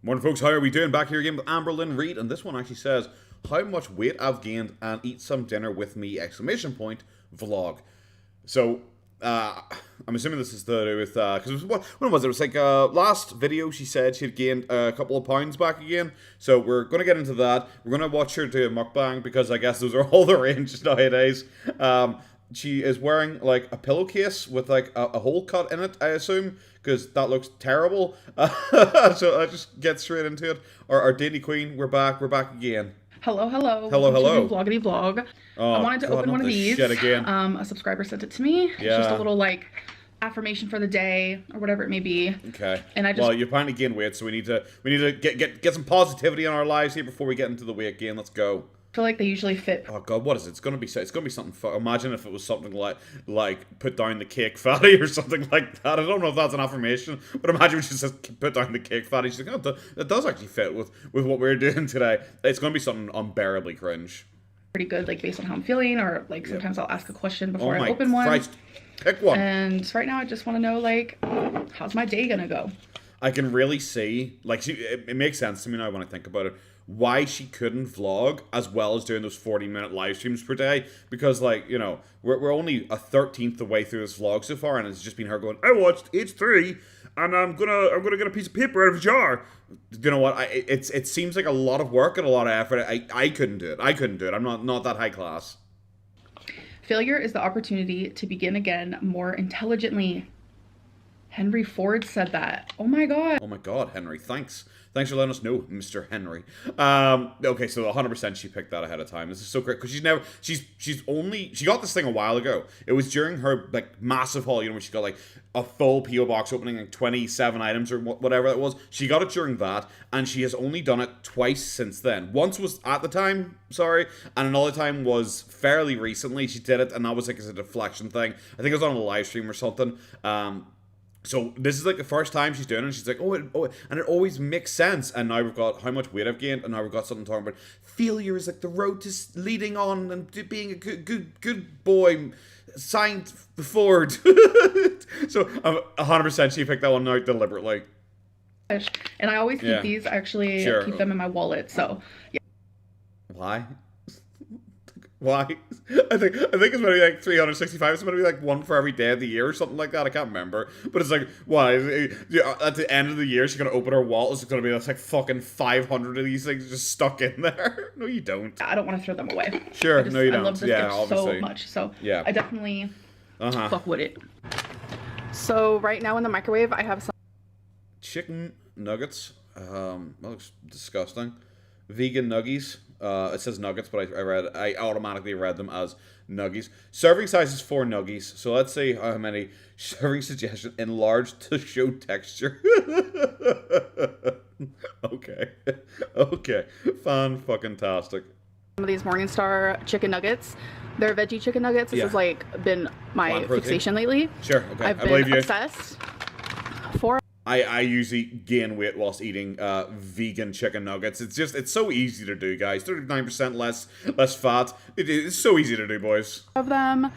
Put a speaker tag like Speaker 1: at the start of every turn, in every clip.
Speaker 1: Morning, folks. How are we doing? Back here again with Amberlynn Reed, and this one actually says, how much weight I've gained and eat some dinner with me, exclamation point, vlog. So, I'm assuming this is to do with, because when was it? It was like, last video she said she had gained a couple of pounds back again. So we're going to get into that. We're going to watch her do a mukbang, because I guess those are all the range nowadays. She is wearing, like, a pillowcase with, like, a hole cut in it, I assume, because that looks terrible. So I just get straight into it. Our dainty queen, we're back again.
Speaker 2: Hello.
Speaker 1: Hello.
Speaker 2: Vloggity vlog.
Speaker 1: Oh,
Speaker 2: I wanted to open one of these.
Speaker 1: Shit again.
Speaker 2: A subscriber sent it to me.
Speaker 1: Yeah.
Speaker 2: It's just a little, like, affirmation for the day, or whatever it may be.
Speaker 1: Okay.
Speaker 2: And I just...
Speaker 1: Well, you're apparently gained weight, so we need to get some positivity in our lives here before we get into the weight gain. Let's go.
Speaker 2: I feel like they usually fit.
Speaker 1: Oh god, what is it? It's gonna be something. Imagine if it was something like put down the cake fatty or something like that. I don't know if that's an affirmation, but imagine when she says put down the cake fatty. She's like, oh, that does actually fit with what we're doing today. It's gonna be something unbearably cringe.
Speaker 2: Pretty good, like, based on how I'm feeling, or like sometimes I'll ask a question before I open
Speaker 1: Christ.
Speaker 2: one.
Speaker 1: Pick one.
Speaker 2: And right now I just want to know, like, how's my day gonna go?
Speaker 1: I can really see, like, it makes sense to me now when I think about it, why she couldn't vlog as well as doing those 40-minute live streams per day, because, like, you know, we're only a 13th the way through this vlog so far, and it's just been her going, I watched H3, and I'm gonna get a piece of paper out of a jar. You know what? It seems like a lot of work and a lot of effort. I couldn't do it. I'm not that high class.
Speaker 2: Failure is the opportunity to begin again more intelligently. Henry Ford said that. Oh my god.
Speaker 1: Oh my god, Henry. Thanks for letting us know, Mr. Henry. Okay, so 100% she picked that ahead of time. This is so great, because she got this thing a while ago. It was during her, like, massive haul, you know, when she got, like, a full P.O. box opening, like 27 items or whatever it was. She got it during that, and she has only done it twice since then. Once was at the time, and another time was fairly recently. She did it, and that was, like, as a deflection thing. I think it was on a live stream or something. So this is like the first time she's doing it, and she's like, and it always makes sense. And now we've got how much weight I've gained, and now we've got something talking about failure is like the road to leading on and to being a good boy, signed Ford. So 100% she picked that one out deliberately.
Speaker 2: And I always keep these. I actually keep them in my wallet. So yeah.
Speaker 1: Why? Why? I think it's gonna be like 365. It's gonna be like one for every day of the year or something like that. I can't remember. But it's like, why? At the end of the year, she's gonna open her wallet. It's gonna be like fucking 500 of these things just stuck in there. No, you don't.
Speaker 2: I don't want to throw them away.
Speaker 1: Sure, no, you don't.
Speaker 2: I love this gift
Speaker 1: obviously.
Speaker 2: so much. So
Speaker 1: yeah,
Speaker 2: I definitely fuck with it. So right now in the microwave, I have some
Speaker 1: chicken nuggets. That looks disgusting. Vegan nuggies. It says nuggets, but I automatically read them as nuggies. Serving size is 4 nuggies, so let's see how many. Serving suggestion, enlarged to show texture. Okay. Fan-fucking-tastic.
Speaker 2: Some of these Morningstar chicken nuggets. They're veggie chicken nuggets. This has, like, been my fixation lately.
Speaker 1: Sure, okay.
Speaker 2: I've been obsessed.
Speaker 1: I usually gain weight whilst eating vegan chicken nuggets. It's so easy to do, guys. 39% less fat. It's so easy to do, boys.
Speaker 2: Of them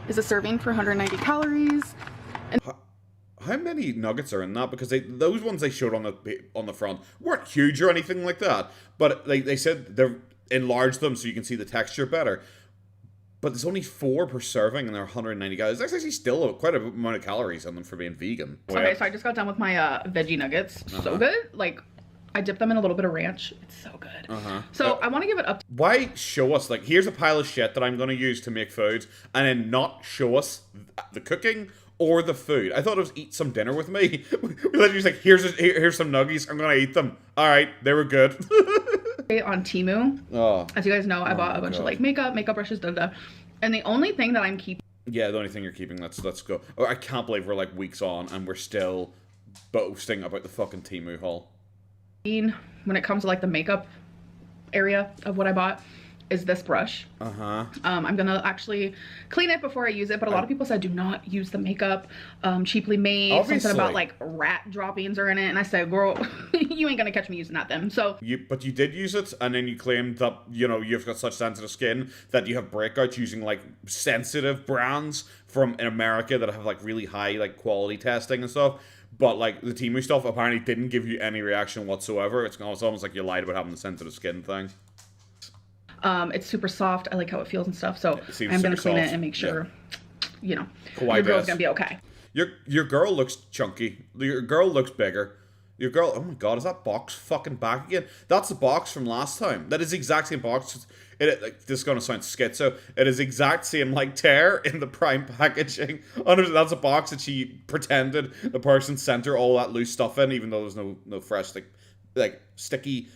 Speaker 2: is a serving for 190 calories. And
Speaker 1: how many nuggets are in that? Because those ones they showed on the front weren't huge or anything like that. But they said they've enlarged them so you can see the texture better. But there's only 4 per serving, and they're 190 calories. That's actually still quite a amount of calories in them for being vegan.
Speaker 2: Okay, so I just got done with my veggie nuggets. So good. Like, I dipped them in a little bit of ranch. It's so good. So I want to give it up.
Speaker 1: Why show us, like, here's a pile of shit that I'm going to use to make food, and then not show us the cooking or the food? I thought it was eat some dinner with me. We literally just like, here's some nuggies. I'm going to eat them. All right, they were good.
Speaker 2: On Teemu.
Speaker 1: Oh.
Speaker 2: As you guys know, I bought a bunch of, like, makeup brushes, and the only thing that I'm keeping.
Speaker 1: Yeah, the only thing you're keeping. Let's go. Oh, I can't believe we're like weeks on and we're still boasting about the fucking Teemu haul.
Speaker 2: When it comes to, like, the makeup area of what I bought, is this brush. I'm gonna actually clean it before I use it, but a lot of people said do not use the makeup, cheaply made. Obviously. Something about, like, rat droppings are in it, and I said, girl, you ain't gonna catch me using that then. So
Speaker 1: but you did use it, and then you claimed that, you know, you've got such sensitive skin that you have breakouts using, like, sensitive brands from in America that have, like, really high, like, quality testing and stuff. But like the Teemu stuff apparently didn't give you any reaction whatsoever. It's almost like you lied about having the sensitive skin thing.
Speaker 2: It's super soft. I like how it feels and stuff. So
Speaker 1: It
Speaker 2: I'm gonna clean
Speaker 1: soft.
Speaker 2: it and make sure, you know,
Speaker 1: Kawaii
Speaker 2: your girl's
Speaker 1: dress.
Speaker 2: gonna be okay.
Speaker 1: Your girl looks chunky. Your girl looks bigger. Your girl, oh my god, is that box fucking back again? That's the box from last time. That is the exact same box. Like, this is gonna sound schizo. It is exact same like tear in the prime packaging. That's a box that she pretended the person sent her all that loose stuff in, even though there's no fresh like sticky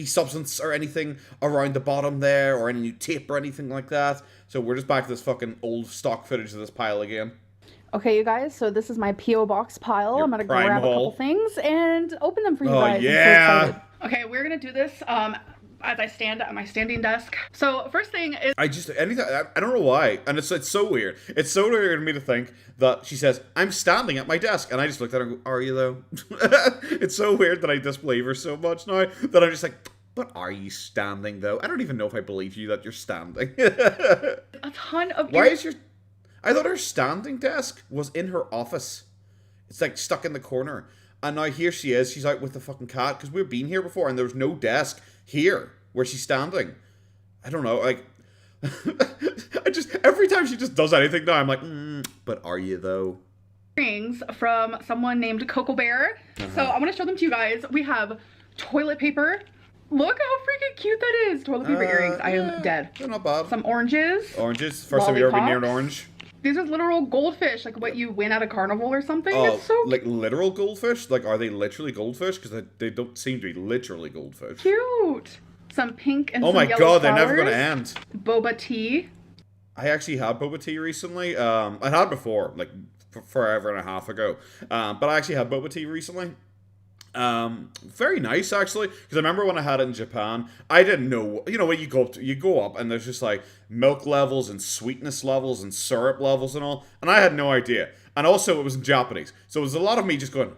Speaker 1: substance or anything around the bottom there, or any new tape or anything like that. So we're just back to this fucking old stock footage of this pile again.
Speaker 2: Okay, you guys, so this is my P.O. box pile. I'm gonna grab a couple things and open them for you guys.
Speaker 1: Oh, yeah.
Speaker 2: I'm so excited. Okay, we're gonna do this as I stand at my standing desk. So first thing is...
Speaker 1: I don't know why. And it's so weird. It's so weird to me to think that she says, I'm standing at my desk. And I just looked at her and go, are you though? It's so weird that I disbelieve her so much now that I'm just like, but are you standing though? I don't even know if I believe you that you're standing.
Speaker 2: A ton of...
Speaker 1: Why is your... I thought her standing desk was in her office. It's like stuck in the corner. And now here she is. She's out with the fucking cat. Because we've been here before and there was no desk here where she's standing. I don't know. Like, every time she just does anything now, I'm like, but are you though?
Speaker 2: Earrings from someone named Coco Bear. So I want to show them to you guys. We have toilet paper. Look how freaking cute that is. Toilet paper earrings. I am dead.
Speaker 1: They're not bad.
Speaker 2: Some oranges.
Speaker 1: Oranges. First time you've ever been near an
Speaker 2: lollipops.
Speaker 1: orange.
Speaker 2: These are literal goldfish, like what you win at a carnival or something.
Speaker 1: Oh,
Speaker 2: It's so
Speaker 1: like literal goldfish? Like, are they literally goldfish? Because they don't seem to be literally goldfish.
Speaker 2: cute. Some pink and
Speaker 1: Oh
Speaker 2: some
Speaker 1: my
Speaker 2: yellow
Speaker 1: god, they're never
Speaker 2: flowers.
Speaker 1: going to end.
Speaker 2: Boba tea.
Speaker 1: I actually had boba tea recently. I had before, like forever and a half ago. But I actually had boba tea recently. Very nice actually, because I remember when I had it in Japan, I didn't know, you know, when you go up and there's just like milk levels and sweetness levels and syrup levels and all, and I had no idea. And also it was in Japanese, so it was a lot of me just going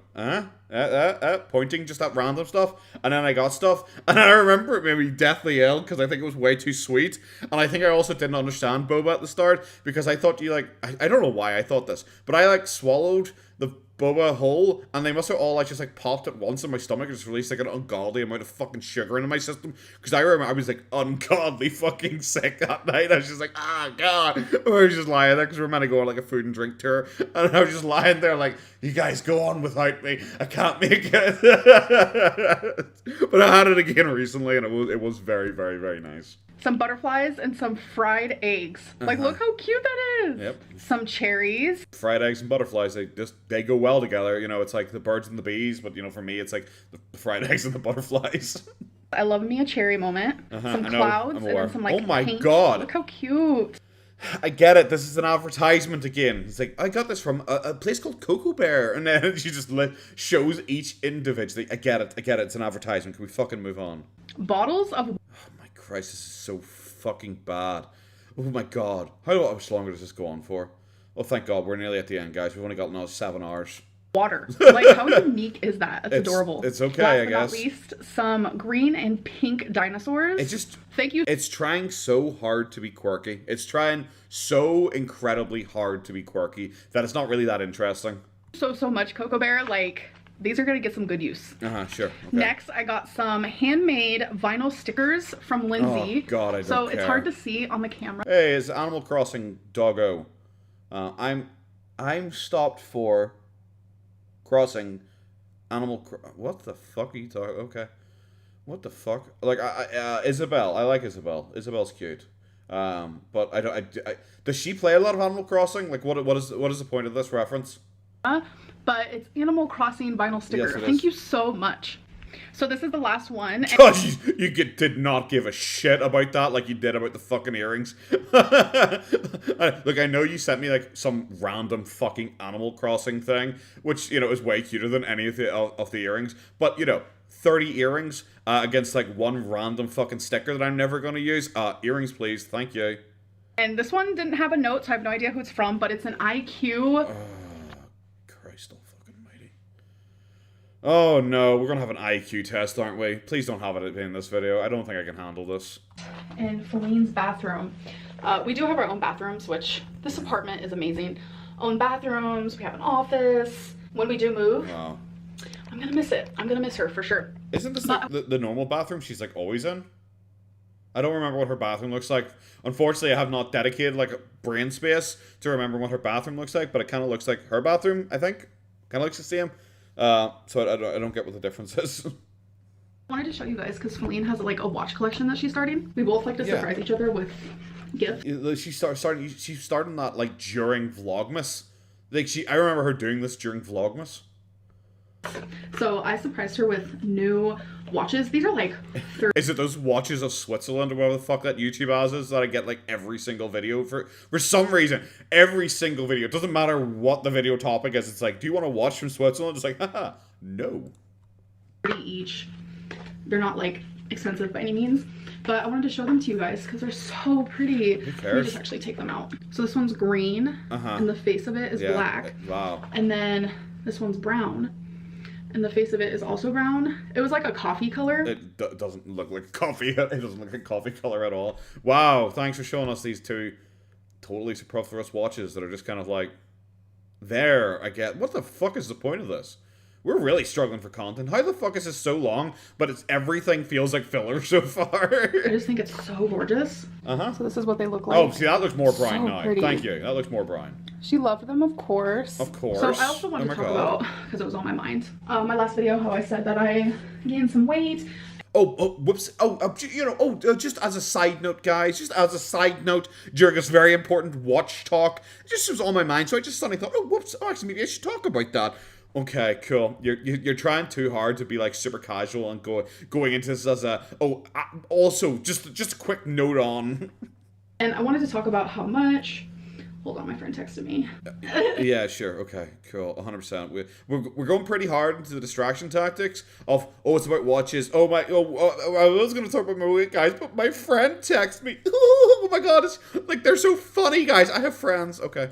Speaker 1: pointing just at random stuff, and then I got stuff, and I remember it made me deathly ill because I think it was way too sweet, and I think I also didn't understand boba at the start because I thought you like, I don't know why I thought this, but I like swallowed the boba whole, and they must have all like just like popped at once in my stomach and just released like an ungodly amount of fucking sugar into my system, because I remember I was like ungodly fucking sick that night. I was just like, god, I was just lying there because we were meant to go on like a food and drink tour, and I was just lying there like, you guys go on without me, I can't make it. But I had it again recently and it was very, very, very nice.
Speaker 2: Some butterflies and some fried eggs. Like, look how cute that is.
Speaker 1: Yep.
Speaker 2: Some cherries.
Speaker 1: Fried eggs and butterflies, they go well together. You know, it's like the birds and the bees, but you know, for me, it's like the fried eggs and the butterflies.
Speaker 2: I love me a cherry moment. Some clouds and then some like
Speaker 1: oh my
Speaker 2: paint.
Speaker 1: god.
Speaker 2: Look how cute.
Speaker 1: I get it. This is an advertisement again. It's like, I got this from a place called Coco Bear. And then she just shows each individually. I get it. It's an advertisement. Can we fucking move on?
Speaker 2: Bottles of...
Speaker 1: Oh my Christ, this is so fucking bad. Oh my god. How much longer does this go on for? Well, thank god. We're nearly at the end, guys. We've only got another 7 hours.
Speaker 2: water. Like, how unique is that? That's adorable.
Speaker 1: It's okay,
Speaker 2: Last
Speaker 1: I
Speaker 2: but
Speaker 1: guess.
Speaker 2: not least, some green and pink dinosaurs.
Speaker 1: It just...
Speaker 2: Thank you.
Speaker 1: It's trying so hard to be quirky. It's trying so incredibly hard to be quirky that it's not really that interesting.
Speaker 2: So much, Coco Bear. Like, these are going to get some good use.
Speaker 1: Sure. Okay.
Speaker 2: Next, I got some handmade vinyl stickers from Lindsay.
Speaker 1: Oh, God, I don't
Speaker 2: So
Speaker 1: care.
Speaker 2: it's hard to see on the camera.
Speaker 1: Hey, it's Animal Crossing Doggo. I'm stopped for crossing what the fuck are you talking? Okay. What the fuck? Like, Isabelle. I like Isabelle. Isabelle's cute. But does she play a lot of Animal Crossing? Like, what is the point of this reference?
Speaker 2: But it's Animal Crossing vinyl sticker.
Speaker 1: Yes, it
Speaker 2: Thank
Speaker 1: is.
Speaker 2: you so much. So this is the last one.
Speaker 1: God, did not give a shit about that like you did about the fucking earrings. Look, I know you sent me like some random fucking Animal Crossing thing, which, you know, is way cuter than any of the earrings. But, you know, 30 earrings against like one random fucking sticker that I'm never going to use. Earrings, please. Thank you.
Speaker 2: And this one didn't have a note, so I have no idea who it's from, but it's an IQ.
Speaker 1: Christ almighty. Oh no, we're gonna have an IQ test, aren't we? Please don't have it in this video. I don't think I can handle this.
Speaker 2: In Feline's bathroom. We do have our own bathrooms, which this apartment is amazing. Own bathrooms, we have an office, when we do move,
Speaker 1: Wow.
Speaker 2: I'm gonna miss it. I'm gonna miss her for sure.
Speaker 1: Isn't this like the normal bathroom she's like always in? I don't remember what her bathroom looks like. Unfortunately, I have not dedicated like a brain space to remember what her bathroom looks like, but it kind of looks like her bathroom, I think. Kind of looks the same. So I don't get what the difference is.
Speaker 2: I wanted to show you guys because Feline has like a watch collection that she's starting. We both like to surprise each other with gifts.
Speaker 1: She started that like during Vlogmas. Like I remember her doing this during Vlogmas.
Speaker 2: So I surprised her with new watches. These are like
Speaker 1: Is it those watches of Switzerland or whatever the fuck that YouTube has is that I get like every single video for some reason. Every single video. It doesn't matter what the video topic is. It's like, do you want to watch from Switzerland? It's like, haha, no.
Speaker 2: each. They're not like expensive by any means. But I wanted to show them to you guys because they're so pretty.
Speaker 1: Who cares?
Speaker 2: Let me just actually take them out. So this one's green and the face of it is black.
Speaker 1: Wow.
Speaker 2: And then this one's brown. And the face of it is also brown. It was like a coffee color.
Speaker 1: It doesn't look like coffee. It doesn't look like coffee color at all. Wow, thanks for showing us these two totally superfluous watches that are just kind of like, there, I get. What the fuck is the point of this? We're really struggling for content. How the fuck is this so long, but everything feels like filler so far?
Speaker 2: I just think it's so gorgeous.
Speaker 1: Uh-huh.
Speaker 2: So this is what they look like.
Speaker 1: Oh, see, that looks more brown
Speaker 2: So
Speaker 1: now.
Speaker 2: pretty.
Speaker 1: Thank you. That looks more brown.
Speaker 2: She loved them, of course.
Speaker 1: Of course.
Speaker 2: So I also wanted to talk about, because it was on my mind, my last video, how I said that I gained some weight.
Speaker 1: Whoops. Just as a side note, guys, during this very important watch talk, it just was on my mind, so I just suddenly thought, actually, maybe I should talk about that. Okay, cool. You're trying too hard to be like super casual and going into this as also just a quick note on.
Speaker 2: And I wanted to talk about how much. Hold on, my friend texted me.
Speaker 1: Yeah, sure. Okay, cool. 100%. We're going pretty hard into the distraction tactics of, it's about watches. I was going to talk about my weight, guys, but my friend texted me. Oh my god, it's like, they're so funny, guys. I have friends. Okay.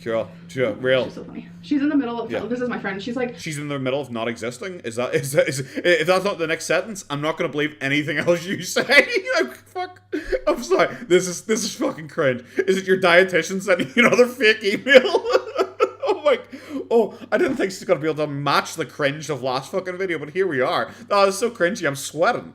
Speaker 1: Cool. Sure. Real.
Speaker 2: She's so funny. She's in the middle of, this is my friend. She's like.
Speaker 1: She's in the middle of not existing? Is if that's not the next sentence, I'm not going to believe anything else you say. Like, fuck. I'm sorry. This is fucking cringe. Is it your dietitian sending you another fake email? I didn't think she's going to be able to match the cringe of last fucking video, but here we are. Oh, it's so cringy. I'm sweating.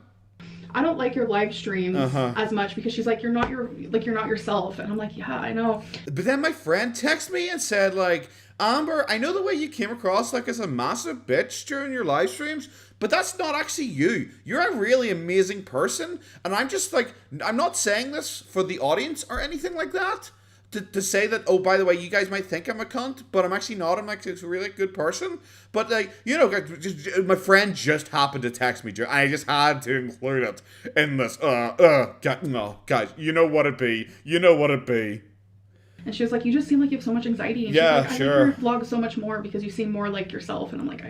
Speaker 2: I don't like your live streams as much because she's like, you're not yourself. And I'm like, yeah, I know.
Speaker 1: But then my friend texted me and said, like, Amber, I know the way you came across like as a massive bitch during your live streams, but that's not actually you. You're a really amazing person. And I'm just like, I'm not saying this for the audience or anything like that. To say that, by the way, you guys might think I'm a cunt, but I'm actually not. I'm like a really good person. But, like, my friend just happened to text me. I just had to include it in this. Guys, you know what it be. You know what it be.
Speaker 2: And she was like, you just seem like you have so much anxiety. And
Speaker 1: yeah,
Speaker 2: she's like,
Speaker 1: sure.
Speaker 2: I like your vlog so much more because you seem more like yourself. And I'm like,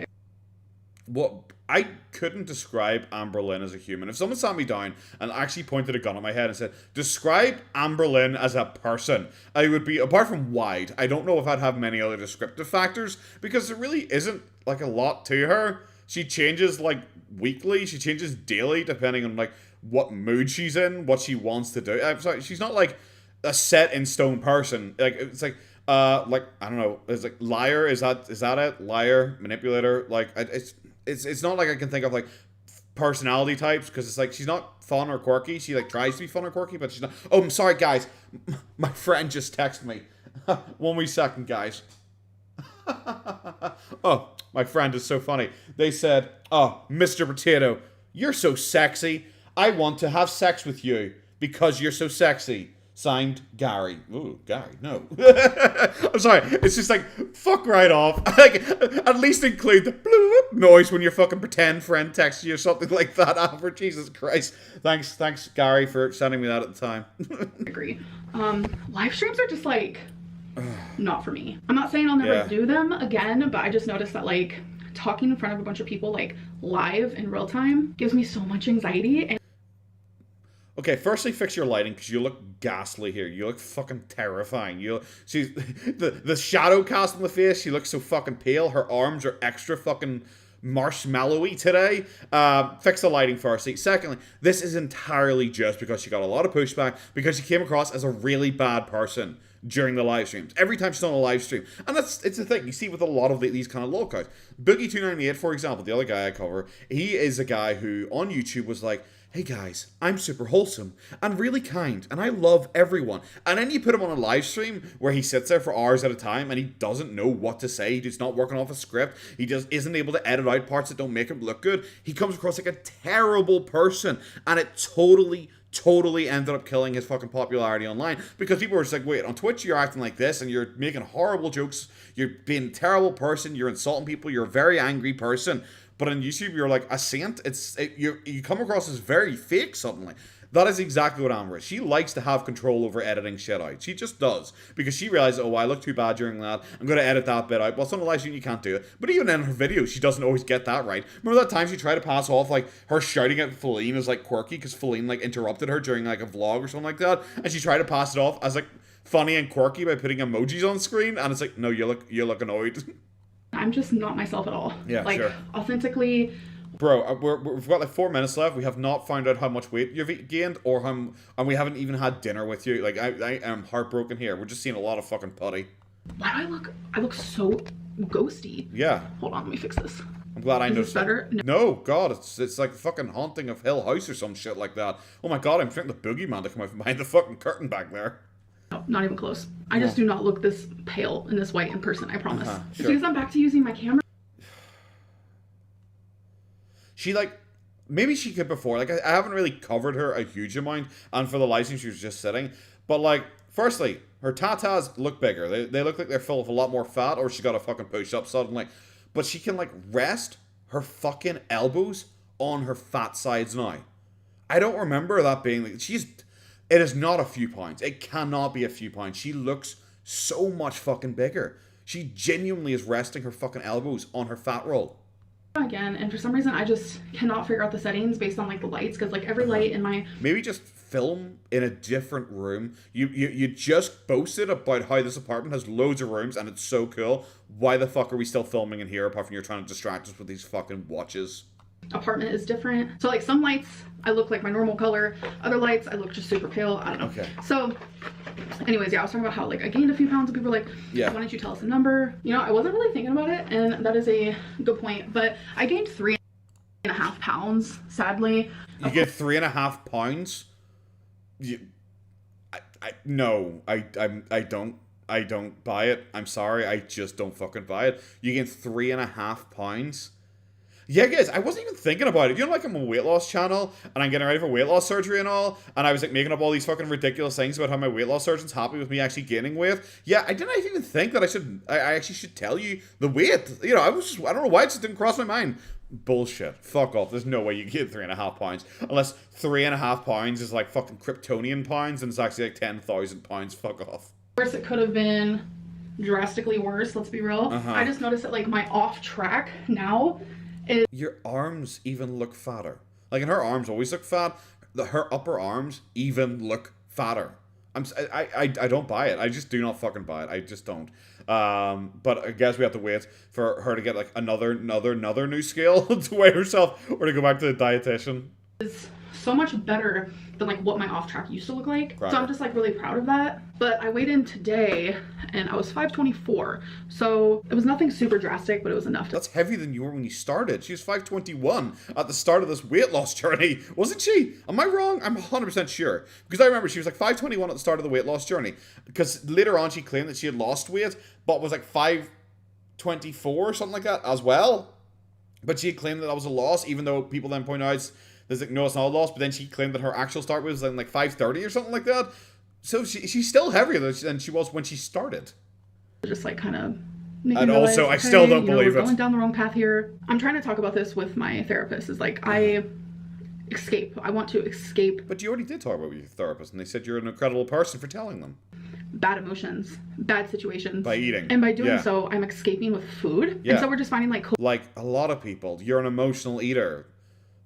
Speaker 1: I couldn't describe Amberlynn as a human. If someone sat me down and actually pointed a gun at my head and said, describe Amberlynn as a person, I would be, apart from wide, I don't know if I'd have many other descriptive factors, because there really isn't, like, a lot to her. She changes, like, weekly, she changes daily, depending on, like, what mood she's in, what she wants to do. I'm sorry, she's not, like, a set-in-stone person. Like, it's like, I don't know, it's like, liar, is that it? Liar, manipulator, like, It's not like I can think of, like, personality types, because it's like, she's not fun or quirky. She, like, tries to be fun or quirky, but she's not. Oh, I'm sorry, guys. My friend just texted me. 1 wee second, guys. Oh, my friend is so funny. They said, oh, Mr. Potato, you're so sexy. I want to have sex with you because you're so sexy. Signed, Gary. Ooh, Gary, no. I'm sorry, it's just like, fuck right off. Like, at least include the bloop noise when your fucking pretend friend texts you or something like that, Amber. Jesus Christ. Thanks, Gary, for sending me that at the time.
Speaker 2: I agree. Live streams are just like, not for me. I'm not saying I'll never do them again, but I just noticed that, like, talking in front of a bunch of people, like, live in real time gives me so much anxiety. And
Speaker 1: okay, firstly, fix your lighting, because you look ghastly here. You look fucking terrifying. She's the shadow cast on the face. She looks so fucking pale. Her arms are extra fucking marshmallowy today. Fix the lighting firstly. Secondly, this is entirely just because she got a lot of pushback, because she came across as a really bad person. during the live streams. Every time she's on a live stream. And it's the thing. You see with a lot of these kind of lolcows. Boogie298, for example, the other guy I cover, he is a guy who on YouTube was like, hey guys, I'm super wholesome and really kind and I love everyone. And then you put him on a live stream where he sits there for hours at a time and he doesn't know what to say. He's not working off a script. He just isn't able to edit out parts that don't make him look good. He comes across like a terrible person, and it totally ended up killing his fucking popularity online, because people were just like, wait, on Twitch you're acting like this and you're making horrible jokes, you're being a terrible person, you're insulting people, you're a very angry person. But on YouTube, you're like a saint. You come across as very fake suddenly. That is exactly what Amber is. She likes to have control over editing shit out. She just does. Because she realizes, oh, I look too bad during that. I'm going to edit that bit out. Well, it's on a live stream, you can't do it. But even in her videos, she doesn't always get that right. Remember that time she tried to pass off, like, her shouting at Feline as, like, quirky because Feline, like, interrupted her during, like, a vlog or something like that? And she tried to pass it off as, like, funny and quirky by putting emojis on screen. And it's like, no, you look annoyed.
Speaker 2: I'm just not myself at all.
Speaker 1: Yeah,
Speaker 2: like,
Speaker 1: sure.
Speaker 2: Authentically.
Speaker 1: Bro, we've got like 4 minutes left. We have not found out how much weight you've gained, and we haven't even had dinner with you. Like, I am heartbroken here. We're just seeing a lot of fucking putty.
Speaker 2: Why do I look so ghosty?
Speaker 1: Yeah.
Speaker 2: Hold on, let me fix this.
Speaker 1: I'm glad I noticed.
Speaker 2: Is this better?
Speaker 1: No, God, it's like fucking Haunting of Hill House or some shit like that. Oh my God, I'm expecting the boogeyman to come out from behind the fucking curtain back there.
Speaker 2: No, not even close. I just do not look this pale and this white in person, I promise.
Speaker 1: Sure.
Speaker 2: It's because I'm back to using my camera.
Speaker 1: She, like, maybe she could before. Like, I haven't really covered her a huge amount, and for the live stream she was just sitting. But, like, firstly, her tatas look bigger. They look like they're full of a lot more fat, or she got a fucking push-up suddenly. But she can, like, rest her fucking elbows on her fat sides now. I don't remember that being, like, it is not a few pounds. It cannot be a few pounds. She looks so much fucking bigger. She genuinely is resting her fucking elbows on her fat roll.
Speaker 2: Again, and for some reason I just cannot figure out the settings based on like the lights, because like every light in my...
Speaker 1: Maybe just film in a different room. You just boasted about how this apartment has loads of rooms and it's so cool. Why the fuck are we still filming in here apart from you're trying to distract us with these fucking watches?
Speaker 2: Apartment is different. So like some lights I look like my normal color, other lights I look just super pale. I don't know. Okay. So anyways, yeah, I was talking about how like I gained a few pounds and people were like, yeah, why don't you tell us a number? You know, I wasn't really thinking about it, and that is a good point, but I gained 3.5 pounds, sadly.
Speaker 1: You get 3.5 pounds? I don't buy it. I'm sorry, I just don't fucking buy it. You gain 3.5 pounds? Yeah, guys, I wasn't even thinking about it. You know, like I'm a weight loss channel, and I'm getting ready for weight loss surgery and all, and I was like making up all these fucking ridiculous things about how my weight loss surgeon's happy with me actually gaining weight. Yeah, I didn't even think that I actually should tell you the weight. You know, I don't know why it just didn't cross my mind. Bullshit. Fuck off. There's no way you get 3.5 pounds. Unless 3.5 pounds is like fucking Kryptonian pounds, and it's actually like 10,000 pounds. Fuck off.
Speaker 2: Of course, it could have been drastically worse, let's be real. I just noticed that like my off track now...
Speaker 1: Your arms even look fatter. Like, and her arms always look fat. Her upper arms even look fatter. I don't buy it. I just do not fucking buy it. I just don't. But I guess we have to wait for her to get like another new scale to weigh herself, or to go back to the dietitian.
Speaker 2: It's so much better than like what my off track used to look like.
Speaker 1: Right.
Speaker 2: So I'm just like really proud of that. But I weighed in today and I was 524. So it was nothing super drastic, but it was enough.
Speaker 1: That's heavier than you were when you started. She was 521 at the start of this weight loss journey, wasn't she? Am I wrong? I'm 100% sure. Because I remember she was like 521 at the start of the weight loss journey. Because later on she claimed that she had lost weight, but was like 524 or something like that as well. But she had claimed that was a loss, even though people then point out there's like, no, it's not a loss. But then she claimed that her actual start was like 530 or something like that. So she's still heavier than she was when she started.
Speaker 2: Just like kind of...
Speaker 1: And also, I still don't believe
Speaker 2: we're going down the wrong path here. I'm trying to talk about this with my therapist. Is like, I want to escape.
Speaker 1: But you already did talk about it with your therapist, and they said you're an incredible person for telling them.
Speaker 2: Bad emotions, bad situations.
Speaker 1: By eating.
Speaker 2: And by doing so, I'm escaping with food. Yeah. And so we're just finding
Speaker 1: like a lot of people, you're an emotional eater.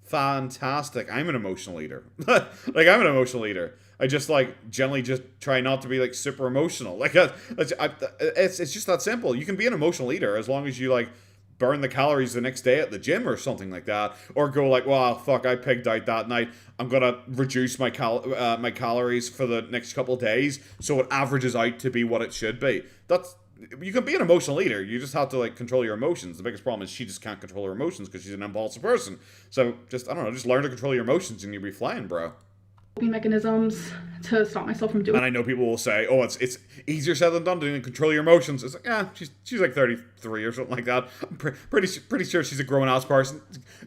Speaker 1: Fantastic. I'm an emotional eater. Like, I'm an emotional eater. I just like generally just try not to be like super emotional. Like it's just that simple. You can be an emotional eater as long as you like burn the calories the next day at the gym or something like that, or go like, well, fuck, I pigged out that night, I'm gonna reduce my my calories for the next couple of days so it averages out to be what it should be. You can be an emotional eater, you just have to like control your emotions. The biggest problem is she just can't control her emotions because she's an impulsive person. So just, I don't know, just learn to control your emotions and you'll be flying, bro.
Speaker 2: Mechanisms to stop myself from doing.
Speaker 1: And I know people will say, "Oh, it's easier said than done to control your emotions." It's like, yeah, she's like 33 or something like that. I'm pretty sure she's a grown ass person.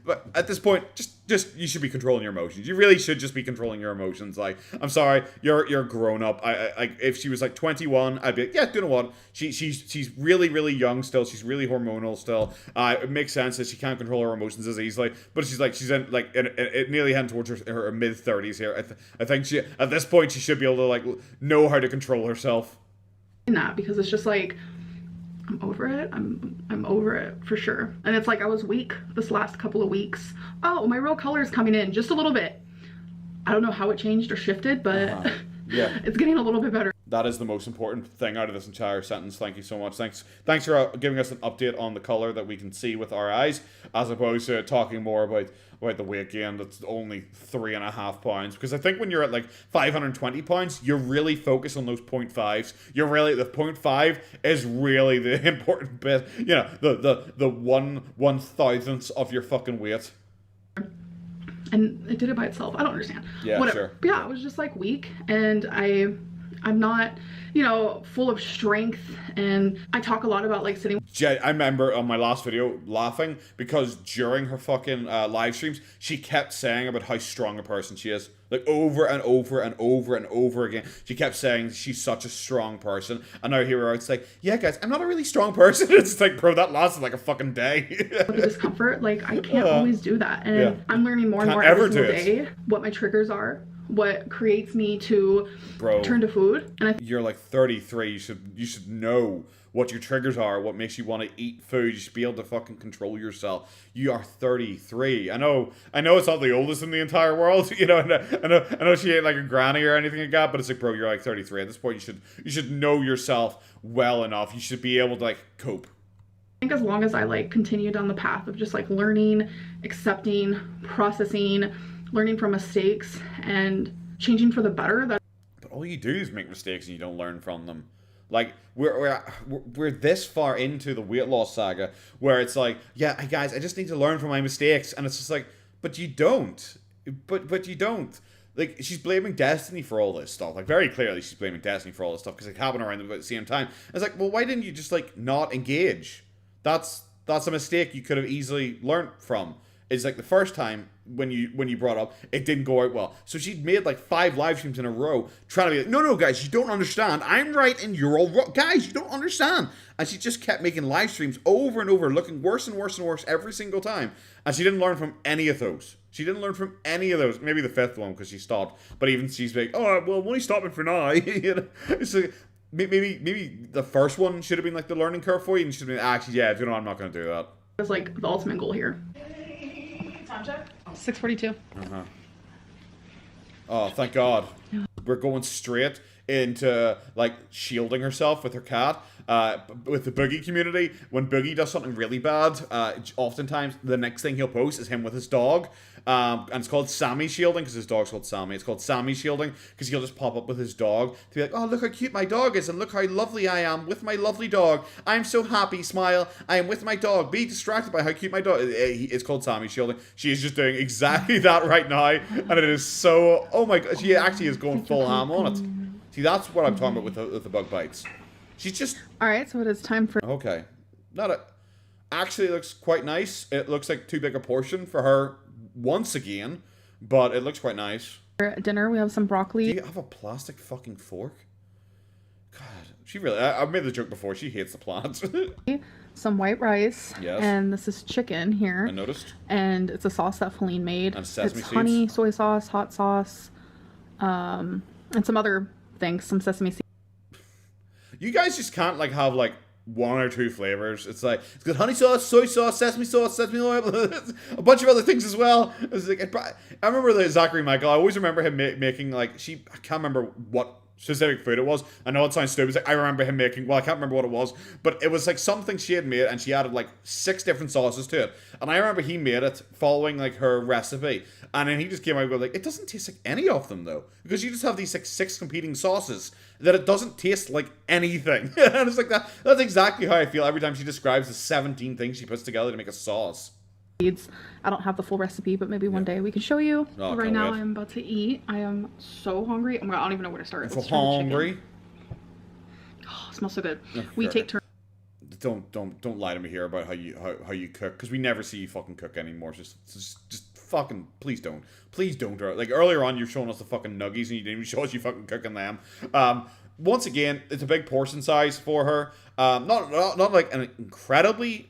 Speaker 1: But at this point, just you should be controlling your emotions. You really should just be controlling your emotions. Like, I'm sorry, you're grown up. I if she was like 21, I'd be like, yeah, you know what? She's really young still. She's really hormonal still. It makes sense that she can't control her emotions as easily. But she's in nearly heading towards her mid 30s here. I think she, at this point, she should be able to like know how to control herself.
Speaker 2: That, because it's just like, I'm over it. I'm over it for sure. And it's like I was weak this last couple of weeks. Oh, my real color is coming in just a little bit. I don't know how it changed or shifted, but
Speaker 1: yeah,
Speaker 2: it's getting a little bit better.
Speaker 1: That is the most important thing out of this entire sentence. Thank you so much. Thanks for giving us an update on the color that we can see with our eyes, as opposed to talking more about the weight gain that's only 3.5 pounds. Because I think when you're at like 520 pounds, you're really focused on those 0.5s. You're really, the 0.5 is really the important bit. You know, the 1/1000th of your fucking weight.
Speaker 2: And it did it by itself. I don't understand.
Speaker 1: Yeah,
Speaker 2: whatever.
Speaker 1: Sure.
Speaker 2: But yeah, I was just like weak, and I'm not, full of strength, and I talk a lot about like sitting.
Speaker 1: I remember on my last video laughing because during her fucking live streams, she kept saying about how strong a person she is. Like over and over and over and over again. She kept saying she's such a strong person. And now here we are, it's like, yeah guys, I'm not a really strong person. It's like, bro, that lasted like a fucking day.
Speaker 2: The discomfort, like I can't always do that. And yeah. I'm learning more and more
Speaker 1: every
Speaker 2: single day what my triggers are, what creates me to turn to food. And
Speaker 1: you're like 33, you should know what your triggers are, what makes you want to eat food. You should be able to fucking control yourself. You are 33. I know it's not the oldest in the entire world, I know she ain't like a granny or anything like that, but it's like, bro, you're like 33. At this point, you should know yourself well enough. You should be able to like cope.
Speaker 2: I think as long as I like continue down the path of just like learning, accepting, processing, learning from mistakes, and changing for the better. But
Speaker 1: all you do is make mistakes and you don't learn from them. Like, we're this far into the weight loss saga where it's like, yeah, guys, I just need to learn from my mistakes. And it's just like, but you don't. But you don't. Like, she's blaming Destiny for all this stuff. Like, very clearly she's blaming Destiny for all this stuff because it happened around about the same time. And it's like, well, why didn't you just, like, not engage? That's a mistake you could have easily learned from. It's like the first time when you brought up, it didn't go out well. So she'd made like 5 live streams in a row trying to be like, no, guys, you don't understand. I'm right and you're all wrong. Guys, you don't understand. And she just kept making live streams over and over, looking worse and worse and worse every single time. And she didn't learn from any of those. Maybe the 5th one because she stopped. But even she's like, oh, well, I'm only stopping for now. It's like, maybe the first one should have been like the learning curve for you. And she should have been, actually, yeah, I'm not going to do that.
Speaker 2: It's like the ultimate goal here. Time check? 6:42.
Speaker 1: Oh, thank God. We're going straight into like shielding herself with her cat. With the Boogie community, when Boogie does something really bad, oftentimes the next thing he'll post is him with his dog. And it's called Sammy shielding because his dog's called Sammy. It's called Sammy shielding because he'll just pop up with his dog to be like, oh, look how cute my dog is and look how lovely I am with my lovely dog. I'm so happy, smile. I am with my dog. Be distracted by how cute my dog is. It's called Sammy shielding. She is just doing exactly that right now. And it is so, oh my God, she actually is going full ham on it. See, that's what I'm talking about with the bug bites. She's just...
Speaker 2: Alright, so it is time for...
Speaker 1: Okay. Actually, it looks quite nice. It looks like too big a portion for her once again, but it looks quite nice.
Speaker 2: For dinner, we have some broccoli.
Speaker 1: Do you have a plastic fucking fork? God, she really... I've made the joke before. She hates the plants.
Speaker 2: Some white rice.
Speaker 1: Yes.
Speaker 2: And this is chicken here.
Speaker 1: I noticed.
Speaker 2: And it's a sauce that Feline made.
Speaker 1: And sesame
Speaker 2: it's
Speaker 1: seeds.
Speaker 2: Honey, soy sauce, hot sauce, and some other things, some sesame seeds.
Speaker 1: You guys just can't like have like 1 or 2 flavors. It's like it's got honey sauce, soy sauce, sesame oil, a bunch of other things as well. It's like I remember the Zachary Michael. I always remember him making like I can't remember what specific food it was. I know it sounds stupid. It's like, I remember him making, well, I can't remember what it was, but it was like something she had made, and she added like 6 different sauces to it. And I remember he made it following like her recipe, and then he just came out with like, it doesn't taste like any of them though, because you just have these like 6 competing sauces that it doesn't taste like anything. And it's like that. That's exactly how I feel every time she describes the 17 things she puts together to make a sauce.
Speaker 2: I don't have the full recipe, but maybe one day we can show you.
Speaker 1: Oh,
Speaker 2: right now I'm about to eat. I am so hungry. I don't even know where to start.
Speaker 1: I'm so hungry.
Speaker 2: Oh, it smells so good.
Speaker 1: Oh,
Speaker 2: we take turns.
Speaker 1: Don't lie to me here about how you cook, because we never see you fucking cook anymore. Just fucking please don't like earlier on you're showing us the fucking nuggies and you didn't even show us you fucking cooking them. Once again, it's a big portion size for her. Not like an incredibly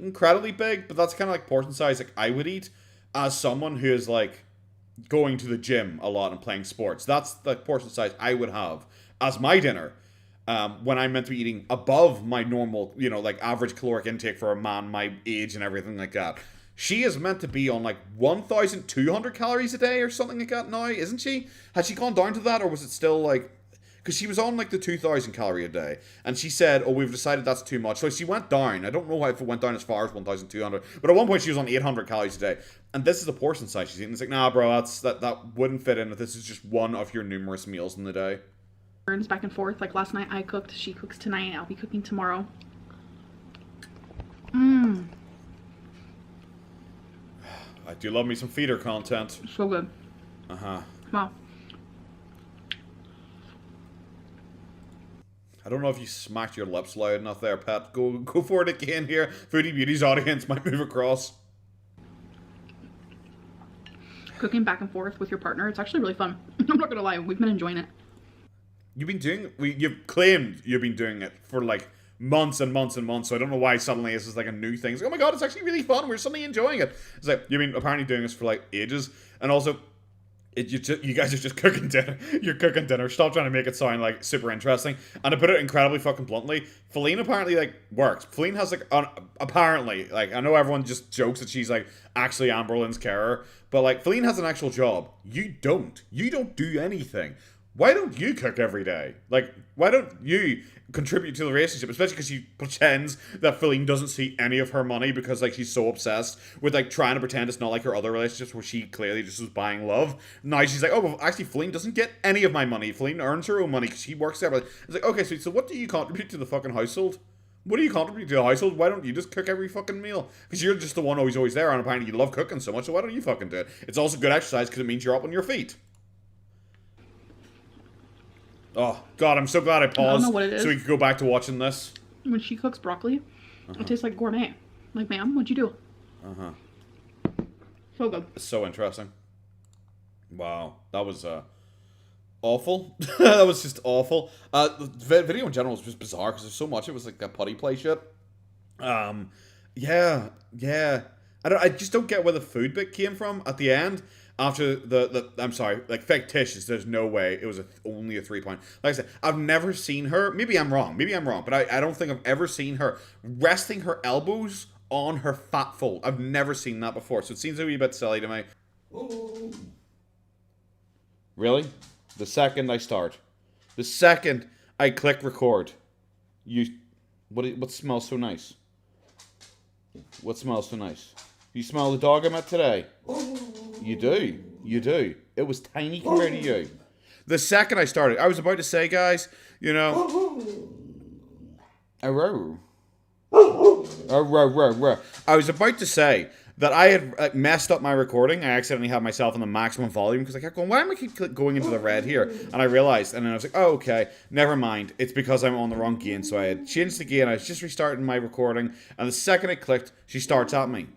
Speaker 1: big, but that's kind of like portion size like I would eat as someone who is like going to the gym a lot and playing sports. That's the portion size I would have as my dinner. When I'm meant to be eating above my normal, like average caloric intake for a man my age and everything like that. She is meant to be on like 1,200 calories a day or something like that now, isn't she? Has she gone down to that, or was it still like... Because she was on like the 2,000 calorie a day, and she said, "Oh, we've decided that's too much." So she went down. I don't know if it went down as far as 1,200, but at one point she was on 800 calories a day. And this is the portion size she's eating. It's like, nah, bro, that wouldn't fit in. This is just one of your numerous meals in the day.
Speaker 2: Turns back and forth. Like last night I cooked, she cooks tonight. I'll be cooking tomorrow. I
Speaker 1: do love me some feeder content.
Speaker 2: So good. Wow.
Speaker 1: I don't know if you smacked your lips loud enough there, Pat. Go for it again here. Foodie Beauty's audience might move across.
Speaker 2: Cooking back and forth with your partner, it's actually really fun. I'm not gonna lie, we've been enjoying it.
Speaker 1: You've claimed you've been doing it for like months and months and months, so I don't know why suddenly this is like a new thing. It's like, oh my god, it's actually really fun. We're suddenly enjoying it. It's like, you've been apparently doing this for like ages, and also... you guys are just cooking dinner. You're cooking dinner. Stop trying to make it sound like super interesting. And to put it incredibly fucking bluntly, Feline apparently like works. Feline has like apparently, like, I know everyone just jokes that she's like actually Amberlynn's carer, but like Feline has an actual job. You don't. You don't do anything. Why don't you cook every day? Like, why don't you contribute to the relationship? Especially because she pretends that Feline doesn't see any of her money because, like, she's so obsessed with, like, trying to pretend it's not like her other relationships where she clearly just was buying love. Now she's like, oh, well, actually, Feline doesn't get any of my money. Feline earns her own money because she works there. But it's like, okay, so what do you contribute to the fucking household? What do you contribute to the household? Why don't you just cook every fucking meal? Because you're just the one always there, and apparently you love cooking so much, so why don't you fucking do it? It's also good exercise because it means you're up on your feet. Oh, God, I'm so glad I paused. I don't know what it is. So we could go back to watching this.
Speaker 2: When she cooks broccoli, it tastes like gourmet. Like, ma'am, what'd you do? So good.
Speaker 1: It's so interesting. Wow. That was awful. That was just awful. The video in general was just bizarre because there's so much. It was like that putty play shit. Yeah. I just don't get where the food bit came from at the end. After the I'm sorry, like, fictitious, there's no way it was only a 3 point. Like I said, I've never seen her, maybe I'm wrong, but I don't think I've ever seen her resting her elbows on her fat fold. I've never seen that before, so it seems a wee bit silly to me. Ooh. Really? The second I click record, what smells so nice? What smells so nice? You smell the dog I met today? You do. It was tiny compared to you. The second I started, I was about to say, guys, I was about to say that I had messed up my recording. I accidentally had myself on the maximum volume because I kept going, why am I keep going into the red here? And I realized, and then I was like, oh, okay, never mind. It's because I'm on the wrong gain. So I had changed the gain. I was just restarting my recording. And the second I clicked, she starts at me. Now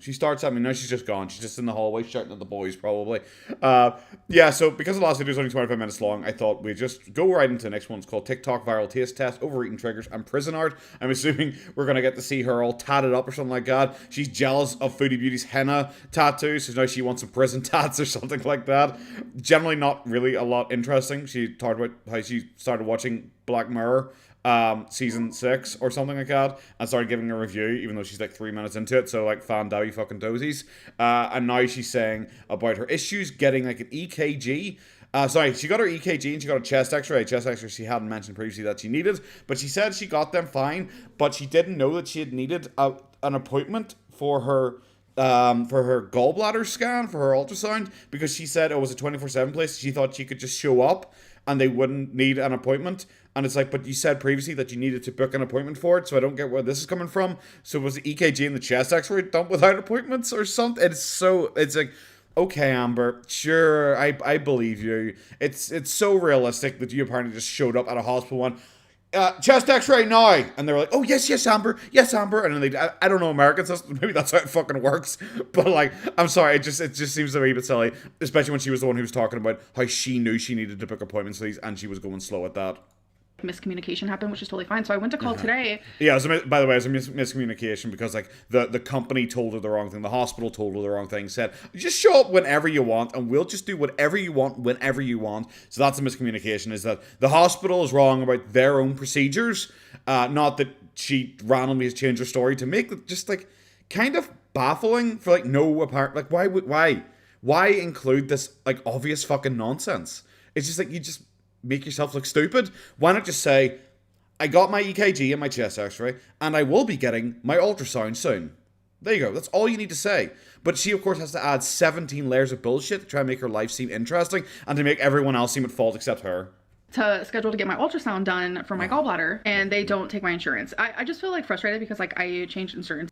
Speaker 1: she's just gone. She's just in the hallway shouting at the boys, probably. Yeah, so because the last video is only 25 minutes long, I thought we'd just go right into the next one. It's called TikTok Viral Taste Test, Overeating Triggers, and Prison Art. I'm assuming we're going to get to see her all tatted up or something like that. She's jealous of Foodie Beauty's henna tattoo, so now she wants some prison tats or something like that. Generally not really a lot interesting. She talked about how she started watching Black Mirror season 6 or something like that, and started giving a review even though she's like 3 minutes into it, so like fan dabby fucking dozies. And now she's saying about her issues getting like an EKG Sorry, she got her EKG and she got a chest x-ray. Chest x-ray she hadn't mentioned previously that she needed, but she said she got them fine, but she didn't know that she had needed an appointment for her gallbladder scan, for her ultrasound, because she said it was a 24/7 place. She thought she could just show up and they wouldn't need an appointment. And it's like, but you said previously that you needed to book an appointment for it, so I don't get where this is coming from. So was the EKG and the chest x-ray done without appointments or something? It's like, okay, Amber, sure, I believe you. It's so realistic that you apparently just showed up at a hospital one. Chest x-ray now, and they were like, oh yes Amber, and then I don't know American system, maybe that's how it fucking works, but like, I'm sorry, it just seems a wee bit silly, especially when she was the one who was talking about how she knew she needed to book appointments for these and she was going slow at that.
Speaker 2: Miscommunication happened, which is totally fine. So I went to call today.
Speaker 1: Yeah, by the way, it was a miscommunication because like the company told her the wrong thing, the hospital told her the wrong thing, said just show up whenever you want and we'll just do whatever you want whenever you want. So that's a miscommunication, is that the hospital is wrong about their own procedures, not that she randomly has changed her story to make it just like kind of baffling for like no apparent, like why include this like obvious fucking nonsense? It's just like you just make yourself look stupid. Why not just say, I got my EKG and my chest x-ray, and I will be getting my ultrasound soon. There you go. That's all you need to say. But she, of course, has to add 17 layers of bullshit to try and make her life seem interesting and to make everyone else seem at fault except her.
Speaker 2: To schedule to get my ultrasound done for my gallbladder, and they don't take my insurance. I just feel like frustrated because like I changed insurance.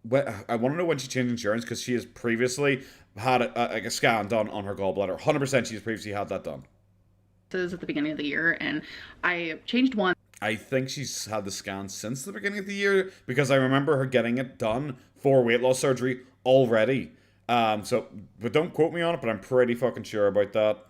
Speaker 1: Well, I want to know when she changed insurance, because she has previously had a scan done on her gallbladder. 100% she's previously had that done.
Speaker 2: At the beginning of the year, and I changed one.
Speaker 1: I think she's had the scan since the beginning of the year, because I remember her getting it done for weight loss surgery already. But don't quote me on it, but I'm pretty fucking sure about that.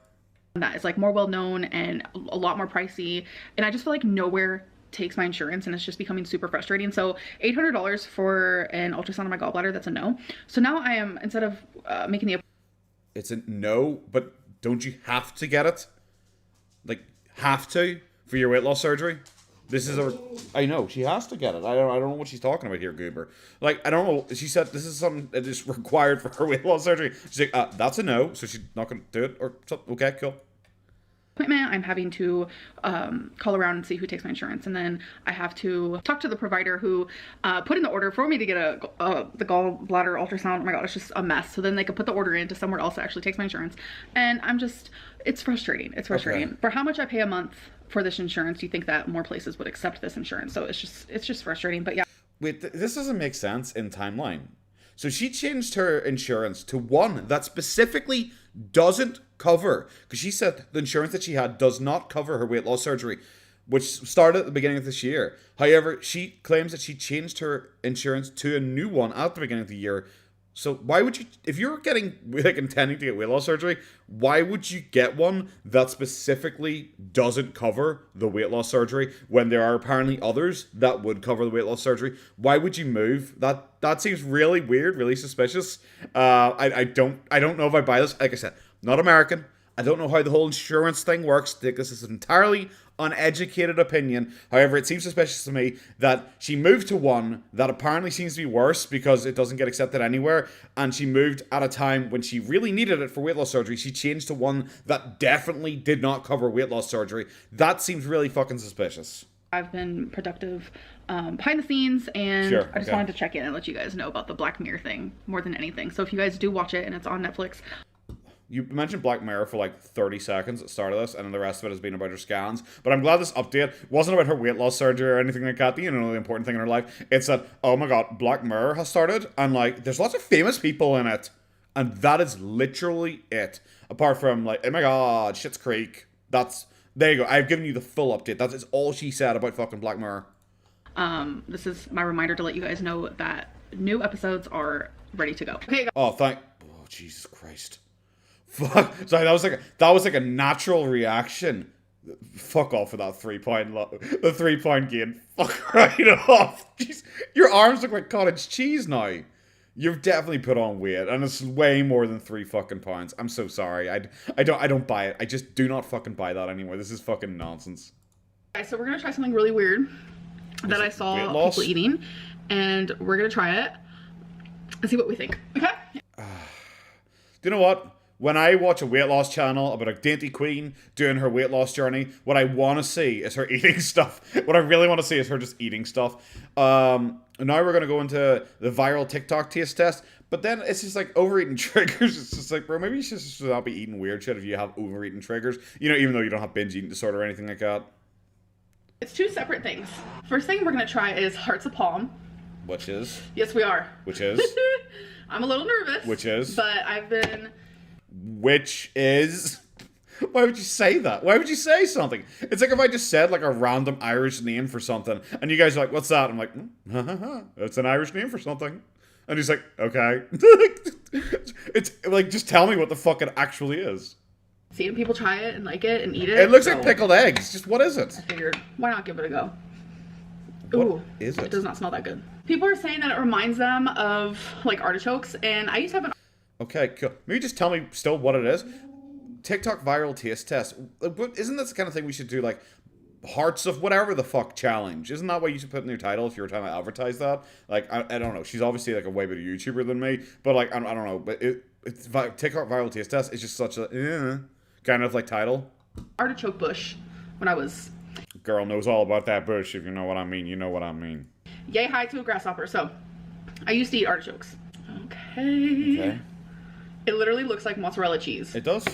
Speaker 2: That is like more well known and a lot more pricey, and I just feel like nowhere takes my insurance, and it's just becoming super frustrating. So $800 for an ultrasound of my gallbladder, that's a no. So now I am, instead of making the,
Speaker 1: it's a no, but don't you have to get it? Like, have to for your weight loss surgery? This is I know she has to get it. I don't know what she's talking about here, Goober. Like, I don't know. She said this is something that is required for her weight loss surgery. She's like, that's a no, so she's not going to do it or something. Okay, cool.
Speaker 2: Appointment, I'm having to call around and see who takes my insurance, and then I have to talk to the provider who put in the order for me to get the gallbladder ultrasound. Oh my god, it's just a mess. So then they could put the order into somewhere else that actually takes my insurance, and it's frustrating. It's frustrating. Okay. For how much I pay a month for this insurance, you think that more places would accept this insurance? So it's just frustrating. But yeah.
Speaker 1: Wait, this doesn't make sense in timeline. So she changed her insurance to one that specifically doesn't cover, because she said the insurance that she had does not cover her weight loss surgery, which started at the beginning of this year. However, she claims that she changed her insurance to a new one at the beginning of the year. So why would you, if you're intending to get weight loss surgery, why would you get one that specifically doesn't cover the weight loss surgery when there are apparently others that would cover the weight loss surgery? Why would you move? That seems really weird, really suspicious. I don't know if I buy this. Like I said, not American. I don't know how the whole insurance thing works. This is an entirely uneducated opinion. However, it seems suspicious to me that she moved to one that apparently seems to be worse because it doesn't get accepted anywhere, and she moved at a time when she really needed it for weight loss surgery. She changed to one that definitely did not cover weight loss surgery. That seems really fucking suspicious.
Speaker 2: I've been productive behind the scenes, and
Speaker 1: sure,
Speaker 2: I just wanted to check in and let you guys know about the Black Mirror thing more than anything. So if you guys do watch it and it's on Netflix.
Speaker 1: You mentioned Black Mirror for like 30 seconds at the start of this, and then the rest of it has been about her scans. But I'm glad this update wasn't about her weight loss surgery or anything like that. The important thing in her life. It's that, oh my god, Black Mirror has started, and like, there's lots of famous people in it. And that is literally it. Apart from like, oh my god, Schitt's Creek. There you go. I've given you the full update. That is all she said about fucking Black Mirror.
Speaker 2: This is my reminder to let you guys know that new episodes are ready to go. Okay.
Speaker 1: Oh, Jesus Christ. Fuck. Sorry, that was like a natural reaction. Fuck off with that 3-point the 3-point gain. Fuck right off. Jeez, your arms look like cottage cheese now. You've definitely put on weight, and it's way more than 3 fucking pounds. I'm so sorry. I don't buy it. I just do not fucking buy that anymore. This is fucking nonsense.
Speaker 2: Okay, so we're gonna try something really weird that I saw people eating, and we're gonna try it and see what we think. Okay.
Speaker 1: Do you know what? when I watch a weight loss channel about a dainty queen doing her weight loss journey, what I want to see is her eating stuff. What I really want to see is her just eating stuff. Now we're going to go into the viral TikTok taste test. But then it's just like overeating triggers. It's just like, bro, maybe you should just not be eating weird shit if you have overeating triggers. You know, even though you don't have binge eating disorder or anything like that.
Speaker 2: It's two separate things. First thing we're going to try is hearts of palm.
Speaker 1: Which is?
Speaker 2: Yes, we are.
Speaker 1: Which is?
Speaker 2: I'm a little nervous.
Speaker 1: Which is?
Speaker 2: But I've been...
Speaker 1: Which is? Why would you say that? Why would you say something? It's like if I just said like a random Irish name for something, and you guys are like, what's that? I'm like, it's an Irish name for something. And he's like, okay. It's like, just tell me what the fuck it actually is.
Speaker 2: Seeing people try it and like it and eat it.
Speaker 1: It looks like pickled eggs. Just what is it?
Speaker 2: I figured, why not give it a go?
Speaker 1: What
Speaker 2: Ooh,
Speaker 1: is it?
Speaker 2: It does not smell that good. People are saying that it reminds them of like artichokes, and I used to have an...
Speaker 1: Okay, cool. Maybe just tell me still what it is. TikTok viral taste test. Isn't that the kind of thing we should do, like hearts of whatever the fuck challenge? Isn't that what you should put in your title if you were trying to advertise that? Like, I don't know. She's obviously like a way better YouTuber than me, but like, I don't know. But it's TikTok viral taste test is just such a kind of like title.
Speaker 2: Artichoke bush when I was...
Speaker 1: Girl knows all about that bush, if you know what I mean. You know what I mean.
Speaker 2: Yay high to a grasshopper. So, I used to eat artichokes. Okay. It literally looks like mozzarella cheese.
Speaker 1: It does.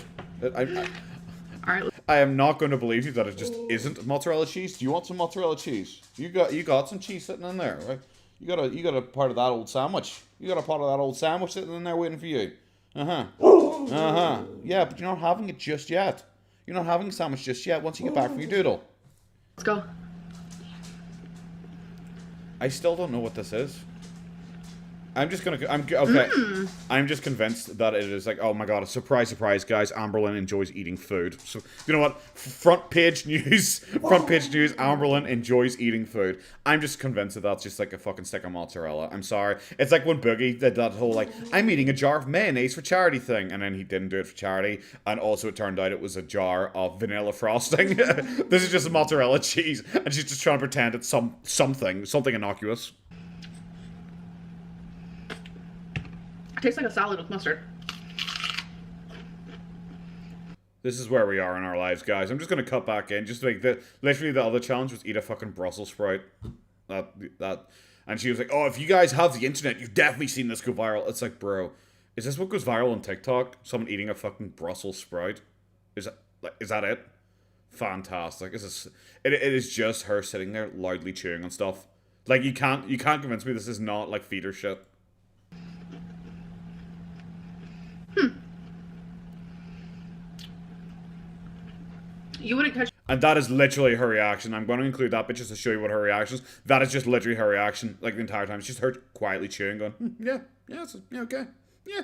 Speaker 2: Alright.
Speaker 1: I am not going to believe you that it just isn't mozzarella cheese. Do you want some mozzarella cheese? You got some cheese sitting in there, right? You got a part of that old sandwich. You got a part of that old sandwich sitting in there waiting for you. Yeah, but you're not having it just yet. You're not having a sandwich just yet once you get back from your doodle.
Speaker 2: Let's go.
Speaker 1: I still don't know what this is. I'm just convinced that it is like, oh my god, a surprise, guys. Amberlynn enjoys eating food. So you know what? Front page news. Amberlynn enjoys eating food. I'm just convinced that that's just like a fucking stick of mozzarella. I'm sorry. It's like when Boogie did that whole like, I'm eating a jar of mayonnaise for charity thing, and then he didn't do it for charity, and also it turned out it was a jar of vanilla frosting. This is just a mozzarella cheese, and she's just trying to pretend it's something innocuous.
Speaker 2: Tastes like a salad with mustard.
Speaker 1: This is where we are in our lives, guys. I'm just gonna cut back in. Just like literally the other challenge was eat a fucking Brussels sprout. That, and she was like, "Oh, if you guys have the internet, you've definitely seen this go viral." It's like, bro, is this what goes viral on TikTok? Someone eating a fucking Brussels sprout? Is that it? Fantastic. It is just her sitting there loudly chewing on stuff. Like you can't convince me this is not like feeder shit.
Speaker 2: You wouldn't catch...
Speaker 1: And that is literally her reaction. I'm going to include that bit just to show you what her reaction is. That is just literally her reaction, like the entire time. It's just her quietly chewing, going, yeah, okay. Yeah,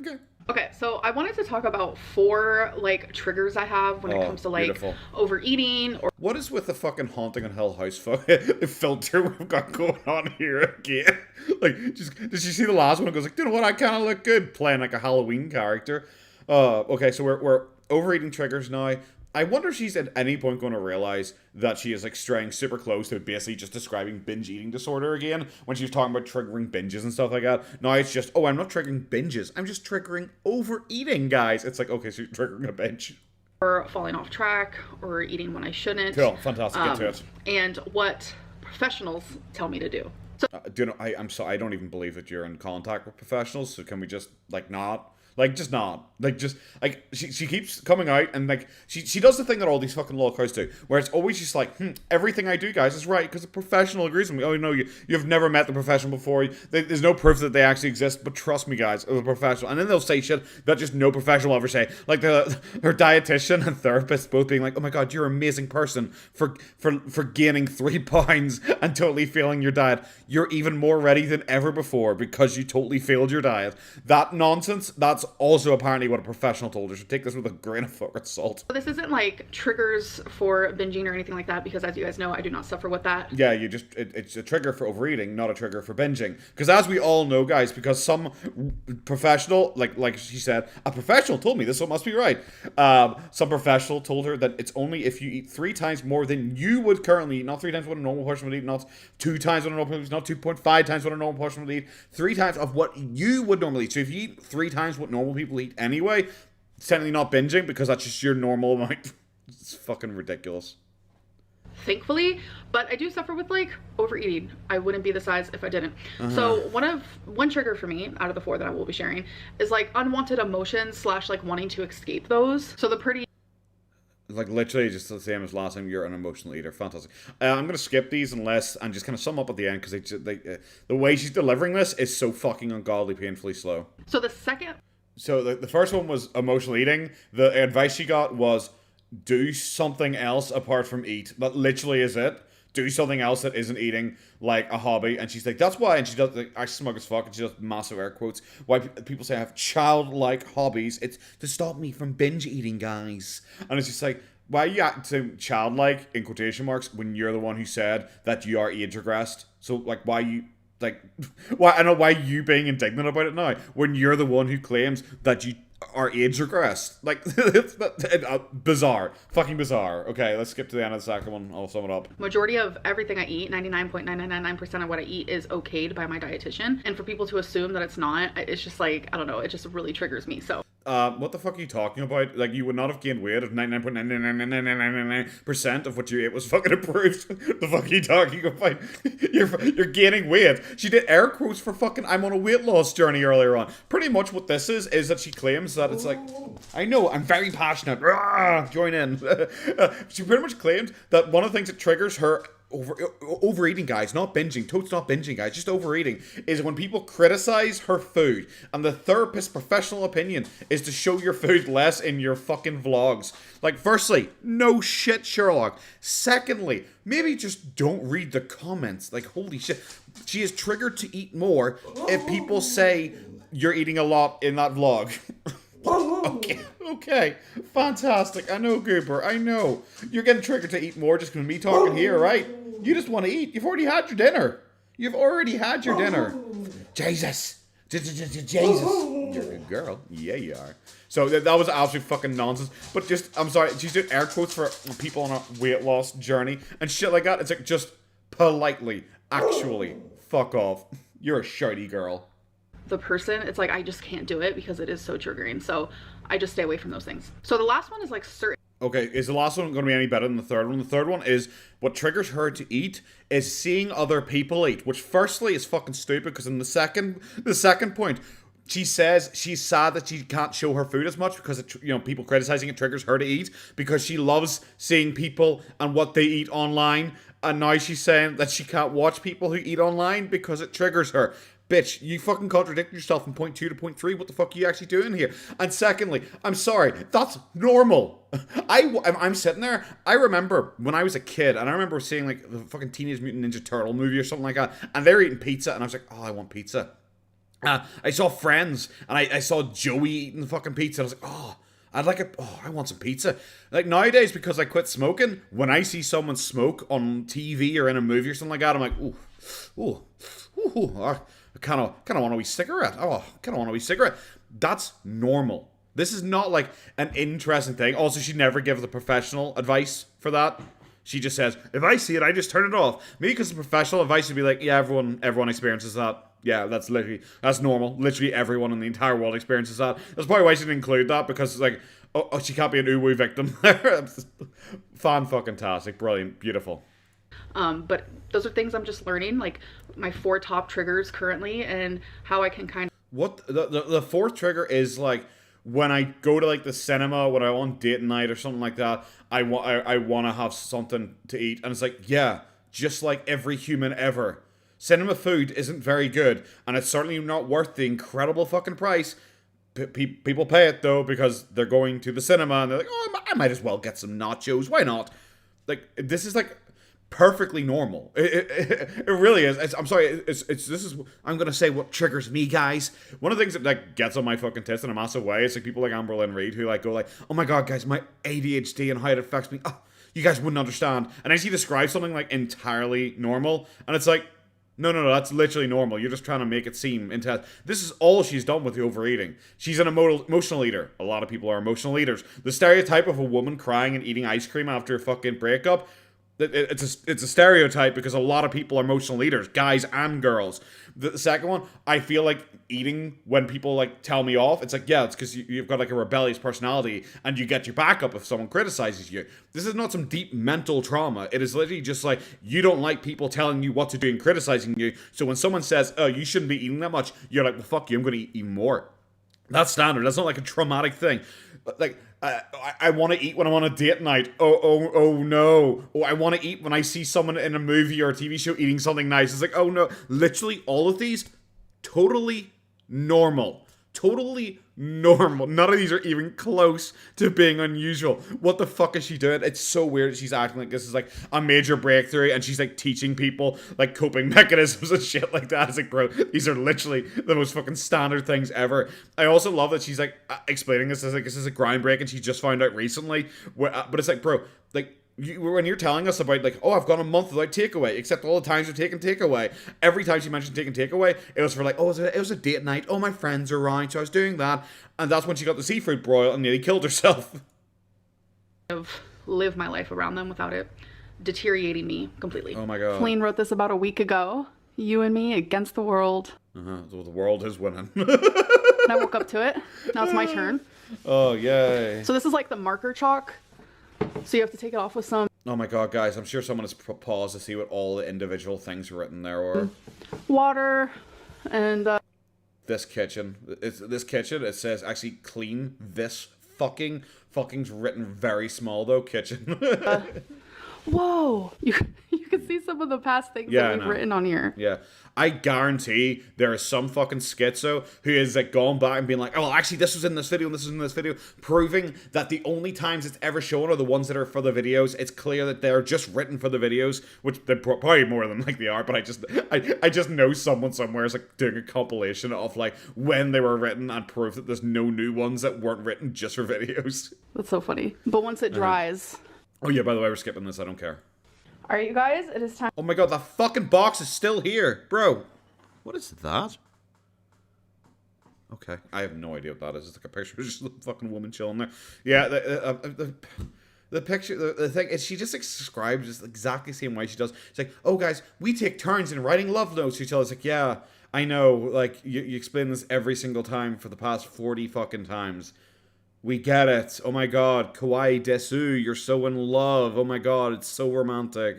Speaker 1: okay.
Speaker 2: Okay, so I wanted to talk about 4, like, triggers I have when it comes to, like,
Speaker 1: beautiful.
Speaker 2: Overeating or...
Speaker 1: What is with the fucking Haunting in Hill House filter we've got going on here again? Like, did you see the last one? It goes like, you know what, I kind of look good playing, like, a Halloween character. Okay, so we're overeating triggers now. I wonder if she's at any point going to realize that she is like straying super close to basically just describing binge eating disorder again when she was talking about triggering binges and stuff like that. Now it's just, oh, I'm not triggering binges. I'm just triggering overeating, guys. It's like, okay, so you're triggering a binge.
Speaker 2: Or falling off track or eating when I shouldn't.
Speaker 1: Cool, fantastic, get to it.
Speaker 2: And what professionals tell me to do. So,
Speaker 1: do you know, I'm sorry, I don't even believe that you're in contact with professionals, so can we just, like, not? Like, just not. Like, just, like, she keeps coming out and, like, she does the thing that all these fucking law cows do, where it's always just like, everything I do, guys, is right, because a professional agrees with me. Oh, no, you've never met the professional before. There's no proof that they actually exist, but trust me, guys, as a professional. And then they'll say shit that just no professional will ever say. Like, her dietitian and therapist both being like, oh my god, you're an amazing person for gaining 3 pounds and totally failing your diet. You're even more ready than ever before because you totally failed your diet. That nonsense, that's also apparently what a professional told her. So take this with a grain of fucking salt.
Speaker 2: this isn't like triggers for binging or anything like that, because as you guys know, I do not suffer with that.
Speaker 1: Yeah, it's a trigger for overeating, not a trigger for binging. Because as we all know, guys, because some professional, like she said, a professional told me this, so it must be right. Some professional told her that it's only if you eat 3 times more than you would currently eat, not 3 times what a normal person would eat, not 2 times what a normal person would eat, not 2.5 times what a normal person would eat, 3 times of what you would normally eat. So if you eat 3 times what normal people eat anyway, technically not binging because that's just your normal amount. It's fucking ridiculous.
Speaker 2: Thankfully, but I do suffer with like overeating. I wouldn't be the size if I didn't. So one trigger for me out of the 4 that I will be sharing is like unwanted emotions / like wanting to escape those. So the pretty
Speaker 1: like literally just the same as last time. You're an emotional eater. Fantastic. I'm gonna skip these unless and just kind of sum up at the end because the way she's delivering this is so fucking ungodly, painfully slow.
Speaker 2: So the second.
Speaker 1: So the first one was emotional eating. The advice she got was do something else apart from eat. That literally is it. Do something else that isn't eating, like a hobby. And she's like, that's why. And she does, like, I smug as fuck. And she does massive air quotes. Why people say I have childlike hobbies. It's to stop me from binge eating, guys. And it's just like, why are you acting childlike, in quotation marks, when you're the one who said that you are age regressed? So, like, why you... Like, why? I know why you being indignant about it now, when you're the one who claims that you are age regressed. Like, it's bizarre. Fucking bizarre. Okay, let's skip to the end of the second one. I'll sum it up.
Speaker 2: Majority of everything I eat, 99.999% of what I eat is okayed by my dietitian. And for people to assume that it's not, it's just like, I don't know, it just really triggers me. So.
Speaker 1: What the fuck are you talking about? Like, you would not have gained weight if 99.99999% of what you ate was fucking approved. The fuck are you talking about? You're gaining weight. She did air quotes for fucking I'm on a weight loss journey earlier on. Pretty much what this is that she claims that it's like, I know, I'm very passionate. Join in. She pretty much claimed that one of the things that triggers her overeating, guys, not binging, totes not binging, guys, just overeating, is when people criticize her food. And the therapist's professional opinion is to show your food less in your fucking vlogs. Like, firstly, no shit, Sherlock. Secondly, maybe just don't read the comments. Like, holy shit. She is triggered to eat more if people say you're eating a lot in that vlog. Okay, fantastic. I know, Goober, I know. You're getting triggered to eat more just from me talking here, right? You just want to eat. You've already had your dinner. You've already had your dinner. Jesus. Jesus. You're a good girl. Yeah, you are. So that was absolute fucking nonsense. But just, I'm sorry, she's doing air quotes for people on a weight loss journey and shit like that. It's like, just politely, actually, fuck off. You're a shitty girl.
Speaker 2: The person, it's like I just can't do it because it is so triggering. So I just stay away from those things. So the last one is like certain.
Speaker 1: Okay, is the last one going to be any better than the third one? The third one is what triggers her to eat is seeing other people eat, which firstly is fucking stupid because in the second point, she says she's sad that she can't show her food as much because people criticizing it triggers her to eat because she loves seeing people and what they eat online. And now she's saying that she can't watch people who eat online because it triggers her. Bitch, you fucking contradict yourself from point 2 to point 3. What the fuck are you actually doing here? And secondly, I'm sorry, that's normal. I'm sitting there. I remember when I was a kid, and I remember seeing like the fucking Teenage Mutant Ninja Turtle movie or something like that, and they were eating pizza, and I was like, oh, I want pizza. I saw Friends, and I saw Joey eating the fucking pizza, and I was like, oh, I want some pizza. Like nowadays, because I quit smoking, when I see someone smoke on TV or in a movie or something like that, I'm like, ooh, I kind of want a wee cigarette. Oh, I kind of want a wee cigarette. That's normal. This is not like an interesting thing. Also, she never gives the professional advice for that. She just says, if I see it, I just turn it off. Maybe because the professional advice would be like, yeah, everyone experiences that. Yeah, that's normal. Literally everyone in the entire world experiences that. That's probably why she didn't include that, because like, oh she can't be an uwu victim. Fan-fucking-tastic. Brilliant. Beautiful.
Speaker 2: But those are things I'm just learning, like my 4 top triggers currently and how I can kind of...
Speaker 1: What? The fourth trigger is like when I go to like the cinema, when I want date night or something like that, I want to have something to eat. And it's like, yeah, just like every human ever. Cinema food isn't very good, and it's certainly not worth the incredible fucking price. People pay it though because they're going to the cinema and they're like, oh, I might as well get some nachos. Why not? Like, this is like perfectly normal. It really is. I'm sorry. I'm gonna say what triggers me, guys. One of the things that like gets on my fucking tits in a massive way is like people like Amberlynn Reid who like go like, oh my god, guys, my ADHD and how it affects me. Oh, you guys wouldn't understand. And as you describe something like entirely normal, and it's like, no, that's literally normal. You're just trying to make it seem intense. This is all she's done with the overeating. She's an emotional eater. A lot of people are emotional eaters. The stereotype of a woman crying and eating ice cream after a fucking breakup, it's a stereotype because a lot of people are emotional eaters, guys and girls. The second one, I feel like eating when people like tell me off, it's like, yeah, it's because you've got like a rebellious personality and you get your back up if someone criticizes you. This is not some deep mental trauma. It is literally just like you don't like people telling you what to do and criticizing you. So when someone says, oh, you shouldn't be eating that much, you're like, well, fuck you, I'm going to eat even more. That's standard. That's not like a traumatic thing. Like, I want to eat when I'm on a date night. Oh no. Oh, I want to eat when I see someone in a movie or a TV show eating something nice. It's like, oh no. Literally all of these, totally normal. Totally normal. None of these are even close to being unusual. What the fuck is she doing? It's so weird. She's acting like this is like a major breakthrough and she's like teaching people like coping mechanisms and shit like that. It's like, bro, these are literally the most fucking standard things ever. I also love that she's like explaining this as like this is a groundbreaking she just found out recently. But it's like, bro, like, when you're telling us about like, oh, I've gone a month without takeaway, except all the times you've taken takeaway. Every time she mentioned taking takeaway, it was for like, oh, it was a date night. Oh, my friends are around, so I was doing that, and that's when she got the seafood broil and nearly killed herself.
Speaker 2: I've lived my life around them without it deteriorating me completely.
Speaker 1: Oh my god.
Speaker 3: Colleen wrote this about a week ago. You and me against the world.
Speaker 1: So the world is winning.
Speaker 3: And I woke up to it. Now it's my turn.
Speaker 1: Oh yay.
Speaker 3: So this is like the marker chalk. So you have to take it off with some
Speaker 1: Oh my god, guys, I'm sure someone has paused to see what all the individual things written there are.
Speaker 3: water and
Speaker 1: This kitchen. It says actually clean this fucking's written very small though, kitchen.
Speaker 3: whoa. You can see some of the past things
Speaker 1: Yeah,
Speaker 3: that
Speaker 1: I
Speaker 3: we've
Speaker 1: know.
Speaker 3: written on here.
Speaker 1: Yeah. I guarantee there is some fucking schizo who is like gone back and being like, oh, well, actually this was in this video and this was in this video, proving that the only times it's ever shown are the ones that are for the videos. It's clear that they're just written for the videos, which they're probably more than like they are, but I just know someone somewhere is like doing a compilation of like when they were written and proof that there's no new ones that weren't written just for videos.
Speaker 3: That's so funny. But once it dries.
Speaker 1: Oh yeah, by the way, we're skipping this, I don't care.
Speaker 3: Alright, you guys, it is time.
Speaker 1: Oh my god, that fucking box is still here. Bro, what is that? Okay, I have no idea what that is. It's like a picture of just a fucking woman chilling there. Yeah, the picture, the thing is, she just like, describes just exactly the same way she does. It's like, oh guys, we take turns in writing love notes to each other. It's like, yeah, I know, like, you explain this every single time for the past 40 fucking times. We get it. Oh my god, kawaii desu, you're so in love. Oh my god, it's so romantic.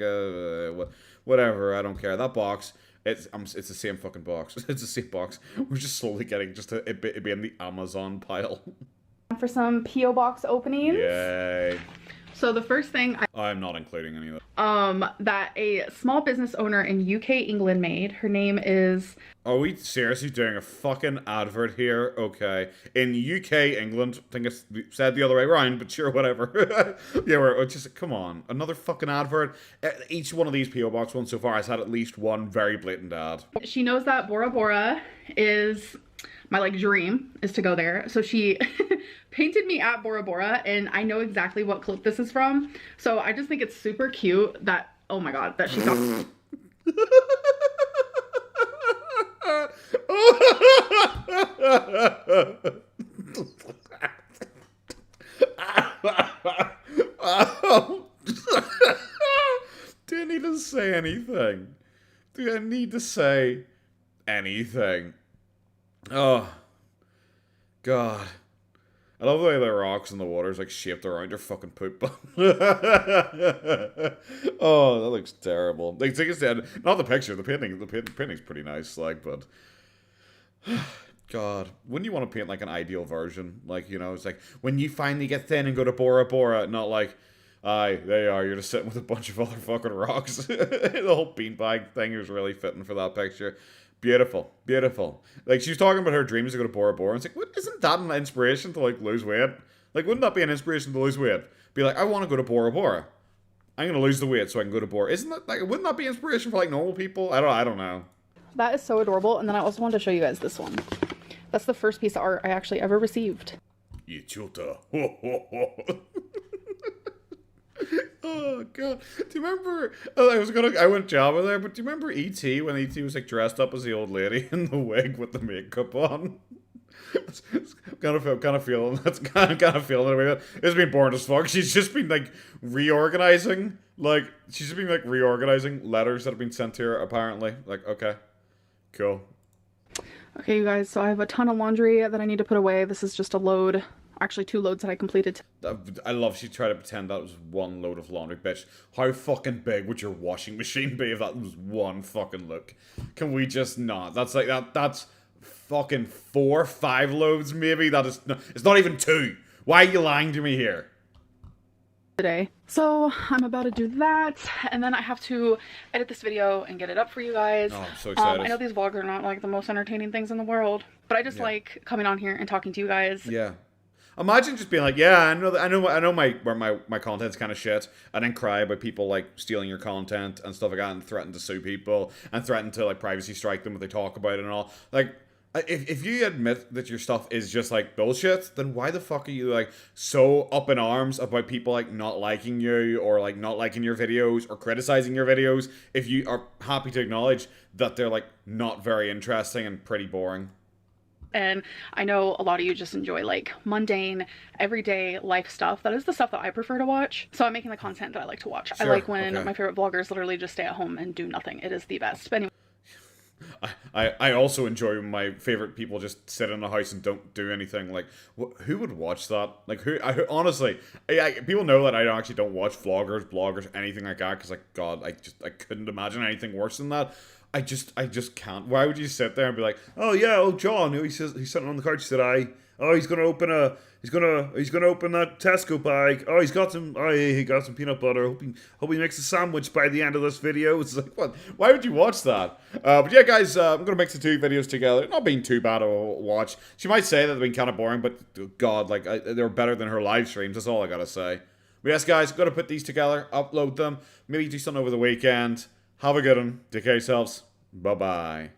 Speaker 1: Whatever, I don't care. That box, it's the same fucking box. It's the same box. We're just slowly getting just to it be in the Amazon pile.
Speaker 3: For some P.O. box openings.
Speaker 1: Yay.
Speaker 2: So the first thing
Speaker 1: I'm not including any of that.
Speaker 2: that a small business owner in UK, England made. Her name is...
Speaker 1: Are we seriously doing a fucking advert here? Okay. In UK, England, I think it's said the other way around, but sure, whatever. Yeah, we're just, come on. Another fucking advert. Each one of these P.O. Box ones so far has had at least one very blatant ad.
Speaker 2: She knows that Bora Bora is... my like dream is to go there. So she painted me at Bora Bora and I know exactly what clip this is from. So I just think it's super cute that, oh my god, that she got...
Speaker 1: Do I need to say anything? Do I need to say anything? Oh, God. I love the way the rocks and the water's like shaped around her fucking poop bum. Oh, that looks terrible. Like, not the picture, the painting's pretty nice, like, but God, wouldn't you want to paint like an ideal version? Like, you know, it's like when you finally get thin and go to Bora Bora, not like, aye, there you are, you're just sitting with a bunch of other fucking rocks. The whole beanbag thing was really fitting for that picture. Beautiful, beautiful. Like, she was talking about her dreams to go to Bora Bora, and it's like, what, isn't that an inspiration to, like, lose weight? Like, wouldn't that be an inspiration to lose weight? Be like, I want to go to Bora Bora. I'm going to lose the weight so I can go to Bora. Isn't that, like, wouldn't that be inspiration for, like, normal people? I don't know.
Speaker 3: That is so adorable. And then I also wanted to show you guys this one. That's the first piece of art I actually ever received.
Speaker 1: Ichota. Oh god. Do you remember I went Java there, but do you remember E.T. when E.T. was like dressed up as the old lady in the wig with the makeup on? kind of feeling that's kind of feeling it a wee bit. It's been boring as fuck. She's just been like reorganizing, letters that have been sent to her. Apparently, like, okay, cool.
Speaker 3: Okay, you guys. So I have a ton of laundry that I need to put away. This is just a load. Actually, 2 loads that I completed.
Speaker 1: I love she tried to pretend that was one load of laundry, bitch. How fucking big would your washing machine be if that was one fucking look? Can we just not? That's like that's fucking 4, 5 loads maybe. That is no, it's not even 2. Why are you lying to me here?
Speaker 3: Today. So I'm about to do that, and then I have to edit this video and get it up for you guys.
Speaker 1: Oh, I'm so excited.
Speaker 3: I know these vlogs are not like the most entertaining things in the world, but I just like coming on here and talking to you guys.
Speaker 1: Yeah. Imagine just being like, yeah, I know my content's kind of shit, and then cry about people like stealing your content and stuff like that, and threaten to sue people and threaten to like privacy strike them if they talk about it and all. Like, if you admit that your stuff is just like bullshit, then why the fuck are you like so up in arms about people like not liking you or like not liking your videos or criticizing your videos if you are happy to acknowledge that they're like not very interesting and pretty boring?
Speaker 3: And I know a lot of you just enjoy like mundane, everyday life stuff. That is the stuff that I prefer to watch. So I'm making the content that I like to watch.
Speaker 1: Sure,
Speaker 3: I like when my favorite vloggers literally just stay at home and do nothing. It is the best. But anyway.
Speaker 1: I also enjoy when my favorite people just sit in a house and don't do anything. Like, who would watch that? Like, honestly, people know that I actually don't watch vloggers, bloggers, anything like that. Because, like, God, I couldn't imagine anything worse than that. I just can't. Why would you sit there and be like, oh yeah, oh John, he's sitting on the couch today. Oh, he's gonna open that Tesco bag. Oh, he got some peanut butter. Hope he makes a sandwich by the end of this video. It's like, what? Why would you watch that? But yeah, guys, I'm gonna mix the 2 videos together. Not being too bad of a watch. She might say that they've been kind of boring, but God, like they're better than her live streams. That's all I gotta say. But yes, guys, gotta put these together, upload them, maybe do something over the weekend. Have a good one. Take care of yourselves. Bye bye.